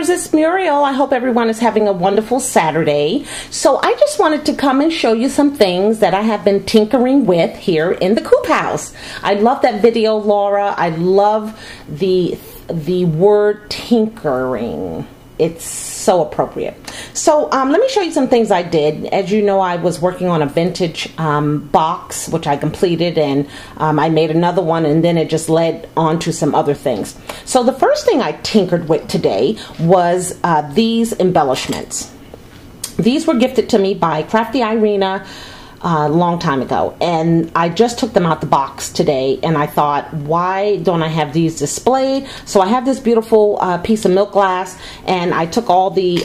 Makers, it's Muriel. I hope everyone is having a wonderful Saturday. So I just wanted to come and show you some things that I have been tinkering with here in the Coop house. I love that video, Laura. I love the word tinkering. It's so appropriate. So let me show you some things I did. As you know, I was working on a vintage box, which I completed, and I made another one, and then it just led on to some other things. So the first thing I tinkered with today was these embellishments. These were gifted to me by Crafty Irina a long time ago, and I just took them out the box today, and I thought, why don't I have these displayed? So I have this beautiful piece of milk glass, and I took all the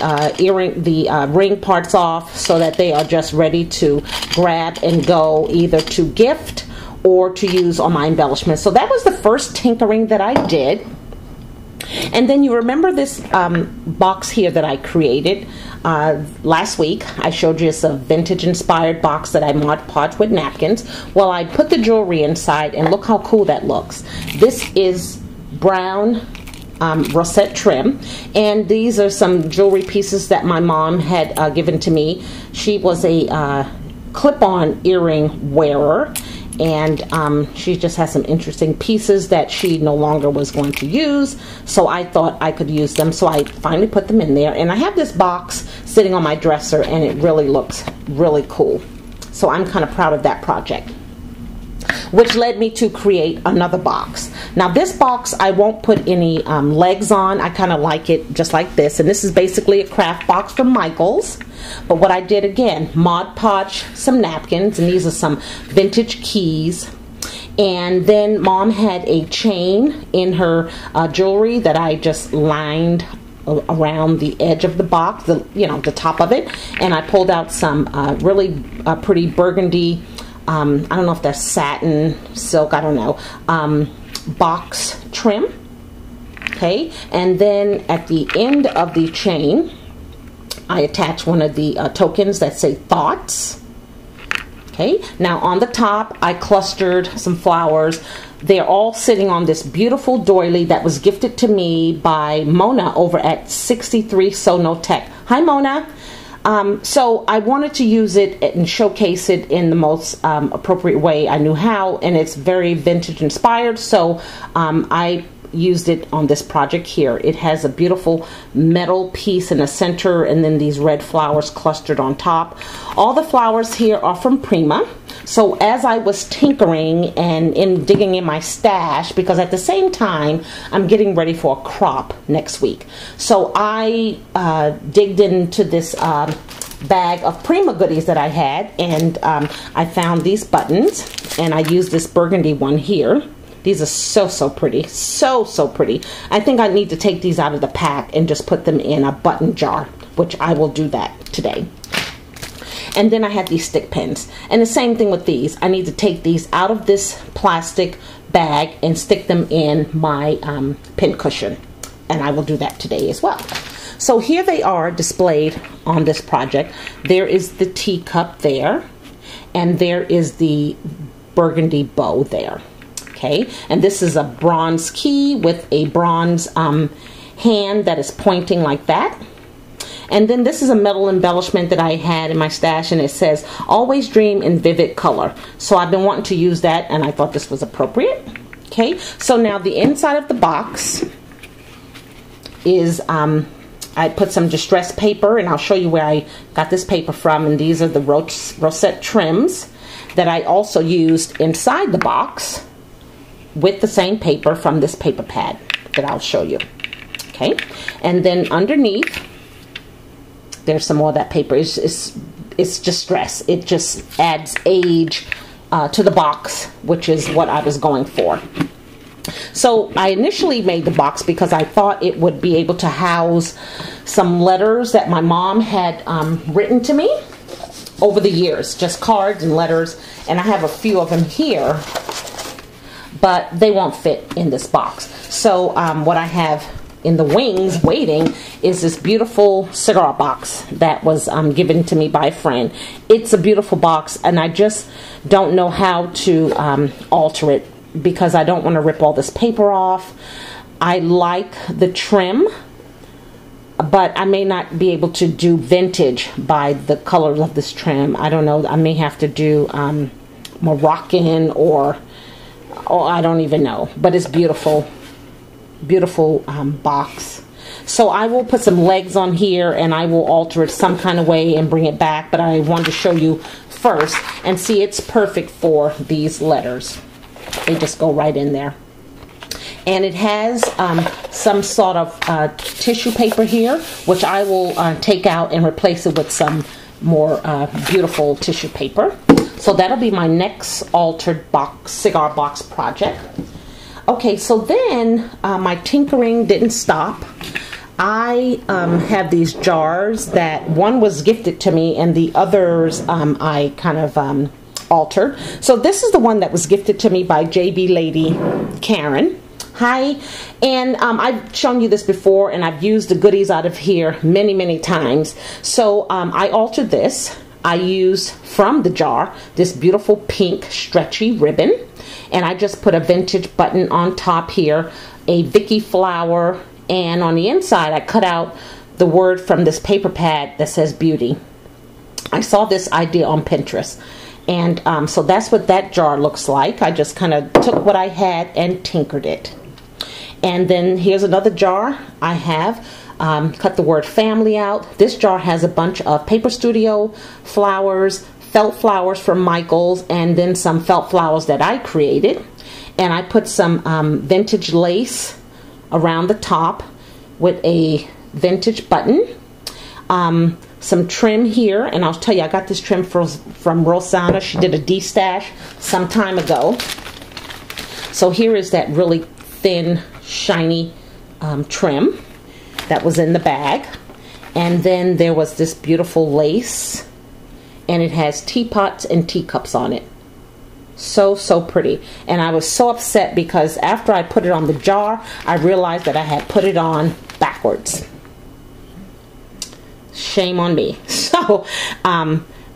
ring parts off so that they are just ready to grab and go, either to gift or to use on my embellishments. So that was the first tinkering that I did. And then you remember this box here that I created last week. I showed you it's a vintage inspired box that I Mod Podged with napkins. Well, I put the jewelry inside, and look how cool that looks. This is brown rosette trim, and these are some jewelry pieces that my mom had given to me. She was a clip-on earring wearer, and she just has some interesting pieces that she no longer was going to use, so I thought I could use them. So I finally put them in there, and I have this box sitting on my dresser, and it really looks really cool. So I'm kind of proud of that project, which led me to create another box. Now this box, I won't put any legs on. I kind of like it just like this, and this is basically a craft box from Michael's. But what I did, again, Mod Podge some napkins, and these are some vintage keys. And then Mom had a chain in her jewelry that I just lined around the edge of the box, the top of it, and I pulled out some really pretty burgundy, I don't know if that's satin, silk, I don't know, box trim. Okay, and then at the end of the chain, I attach one of the tokens that say thoughts. Okay, now on the top, I clustered some flowers. They're all sitting on this beautiful doily that was gifted to me by Mona over at 63 Sono Tech. Hi, Mona. So I wanted to use it and showcase it in the most appropriate way I knew how, and it's very vintage inspired, so I used it on this project here. It has a beautiful metal piece in the center, and then these red flowers clustered on top. All the flowers here are from Prima. So as I was tinkering and digging in my stash, because at the same time I'm getting ready for a crop next week, so I digged into this bag of Prima goodies that I had, and I found these buttons, and I used this burgundy one here. These are so pretty, so pretty. I think I need to take these out of the pack and just put them in a button jar, which I will do that today. And then I had these stick pins, and the same thing with these. I need to take these out of this plastic bag and stick them in my pin cushion, and I will do that today as well. So here they are displayed on this project. There is the teacup there, and there is the burgundy bow there. Okay, and this is a bronze key with a bronze hand that is pointing like that. And then this is a metal embellishment that I had in my stash, and it says, always dream in vivid color. So I've been wanting to use that, and I thought this was appropriate. Okay, so now the inside of the box is, I put some distressed paper, and I'll show you where I got this paper from, and these are the rosette trims that I also used inside the box with the same paper from this paper pad that I'll show you. Okay, and then underneath there's some more of that paper. It's distress. It just adds age to the box, which is what I was going for. So I initially made the box because I thought it would be able to house some letters that my mom had written to me over the years, just cards and letters, and I have a few of them here, but they won't fit in this box. So what I have in the wings waiting is this beautiful cigar box that was given to me by a friend. It's a beautiful box, and I just don't know how to alter it because I don't want to rip all this paper off. I like the trim but I may not be able to do vintage by the colors of this trim. I don't know. I may have to do Moroccan or I don't even know. But it's beautiful. Beautiful box. So I will put some legs on here and I will alter it some kind of way and bring it back. But I wanted to show you first and see it's perfect for these letters. They just go right in there. And it has some sort of tissue paper here, which I will take out and replace it with some more beautiful tissue paper. So that'll be my next altered box, cigar box project. Okay, so then my tinkering didn't stop. I have these jars that one was gifted to me and the others I kind of altered. So this is the one that was gifted to me by JB Lady Karen. Hi, and I've shown you this before and I've used the goodies out of here many times. So I altered this. I use from the jar this beautiful pink stretchy ribbon, and I just put a vintage button on top here, a Vicky flower, and on the inside I cut out the word from this paper pad that says beauty. I saw this idea on Pinterest, and so that's what that jar looks like. I just kind of took what I had and tinkered it. And then here's another jar I have. Cut the word family out. This jar has a bunch of Paper Studio flowers, felt flowers from Michaels, and then some felt flowers that I created. And I put some vintage lace around the top with a vintage button. Some trim here, and I'll tell you, I got this trim from Rosanna. She did a D-stash some time ago. So here is that really thin, shiny trim that was in the bag. And then there was this beautiful lace, and it has teapots and teacups on it. So pretty. And I was so upset because after I put it on the jar, I realized that I had put it on backwards. Shame on me.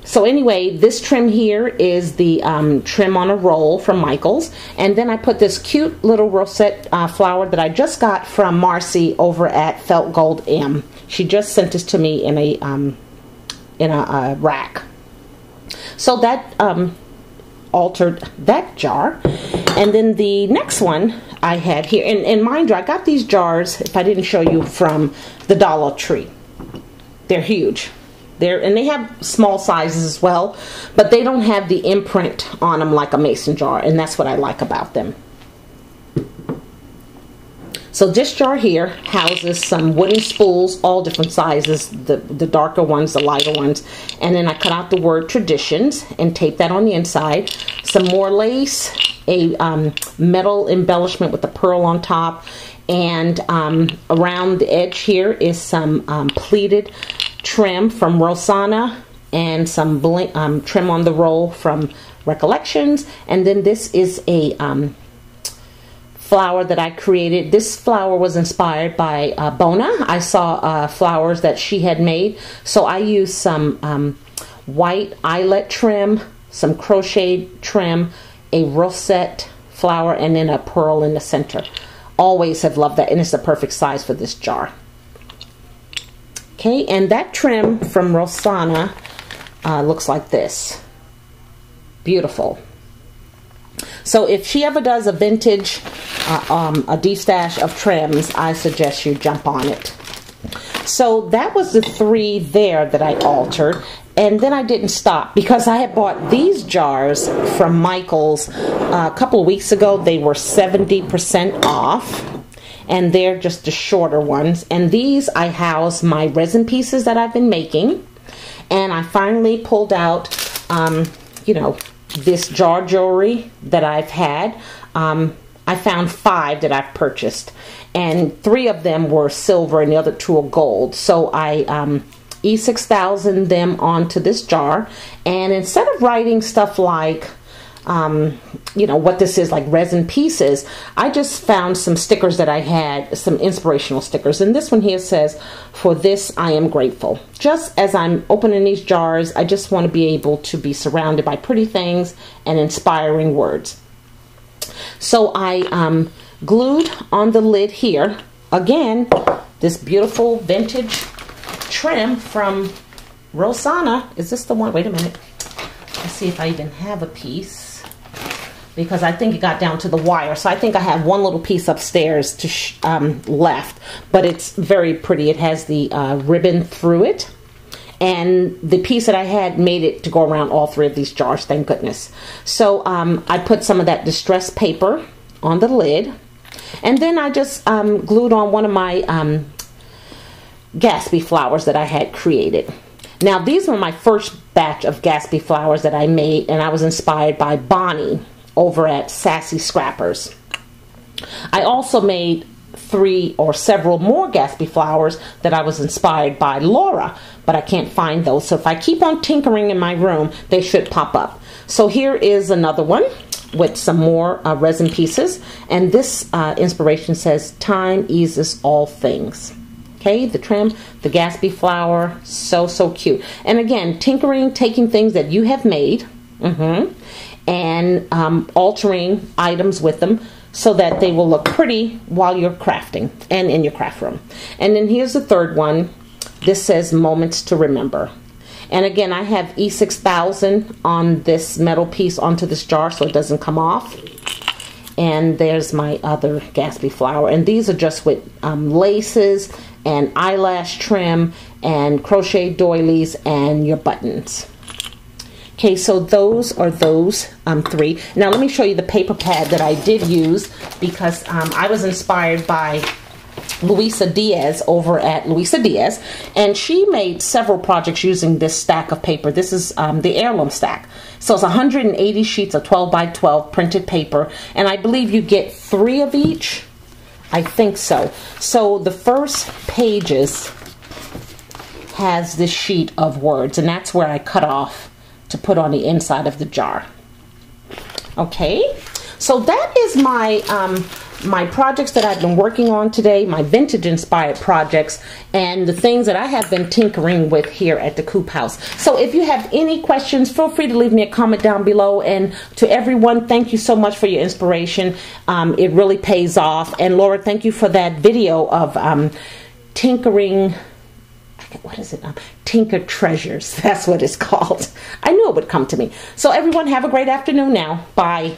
So anyway, this trim here is the trim on a roll from Michaels. And then I put this cute little rosette flower that I just got from Marcy over at Felt Gold M. She just sent this to me in a rack. So that altered that jar. And then the next one I had here, and mind you, I got these jars, if I didn't show you, from the Dollar Tree. They're huge. And they have small sizes as well, but they don't have the imprint on them like a mason jar, and that's what I like about them. So this jar here houses some wooden spools, all different sizes, the darker ones, the lighter ones, and then I cut out the word traditions and taped that on the inside. Some more lace, a metal embellishment with the pearl on top, and around the edge here is some pleated trim from Rosanna and some trim on the roll from Recollections. And then this is a flower that I created. This flower was inspired by Bona. I saw flowers that she had made, so I used some white eyelet trim, some crochet trim, a rosette flower, and then a pearl in the center. Always have loved that, and it's the perfect size for this jar. Okay, and that trim from Rosanna looks like this. Beautiful. So if she ever does a vintage, a de-stash of trims, I suggest you jump on it. So that was the three there that I altered. And then I didn't stop because I had bought these jars from Michaels a couple of weeks ago. They were 70% off. And they're just the shorter ones. And these I house my resin pieces that I've been making. And I finally pulled out, you know, this jar jewelry that I've had. I found 5 that I've purchased. And 3 of them were silver and the other 2 are gold. So I E6000 them onto this jar. And instead of writing stuff like, you know, what this is, like resin pieces, I just found some stickers that I had, some inspirational stickers. And this one here says, "For this I am grateful." Just as I'm opening these jars, I just want to be able to be surrounded by pretty things and inspiring words. So I glued on the lid here, again, this beautiful vintage trim from Rosana. Is this the one? Wait a minute. Let's see if I even have a piece, because I think it got down to the wire. So I think I have one little piece upstairs to left, but it's very pretty. It has the ribbon through it, and the piece that I had made it to go around all three of these jars, thank goodness. So I put some of that distressed paper on the lid, and then I just glued on one of my Gatsby flowers that I had created. Now, these were my first batch of Gatsby flowers that I made, and I was inspired by Bonnie over at Sassy Scrappers. I also made 3 or several more Gatsby flowers that I was inspired by Laura, but I can't find those. So if I keep on tinkering in my room, they should pop up. So here is another one with some more resin pieces, and this inspiration says, "Time eases all things." Okay, the trim, the Gatsby flower, so cute. And again, tinkering, taking things that you have made, and altering items with them so that they will look pretty while you're crafting and in your craft room. And then here's the third one. This says "Moments to Remember." And again, I have E6000 on this metal piece onto this jar so it doesn't come off. And there's my other Gatsby flower. And these are just with laces and eyelash trim and crochet doilies and your buttons. Okay, so those are those 3. Now let me show you the paper pad that I did use, because I was inspired by Luisa Diaz over at Luisa Diaz, and she made several projects using this stack of paper. This is the heirloom stack. So it's 180 sheets of 12 by 12 printed paper, and I believe you get 3 of each. I think so. So the first pages has this sheet of words, and that's where I cut off to put on the inside of the jar. Okay, so that is my my projects that I've been working on today, my vintage inspired projects, and the things that I have been tinkering with here at the Coop House. So if you have any questions, feel free to leave me a comment down below. And to everyone, thank you so much for your inspiration. It really pays off. And Laura, thank you for that video of tinkering. What is it? Tinker Treasures. That's what it's called. I knew it would come to me. So everyone, have a great afternoon now. Bye.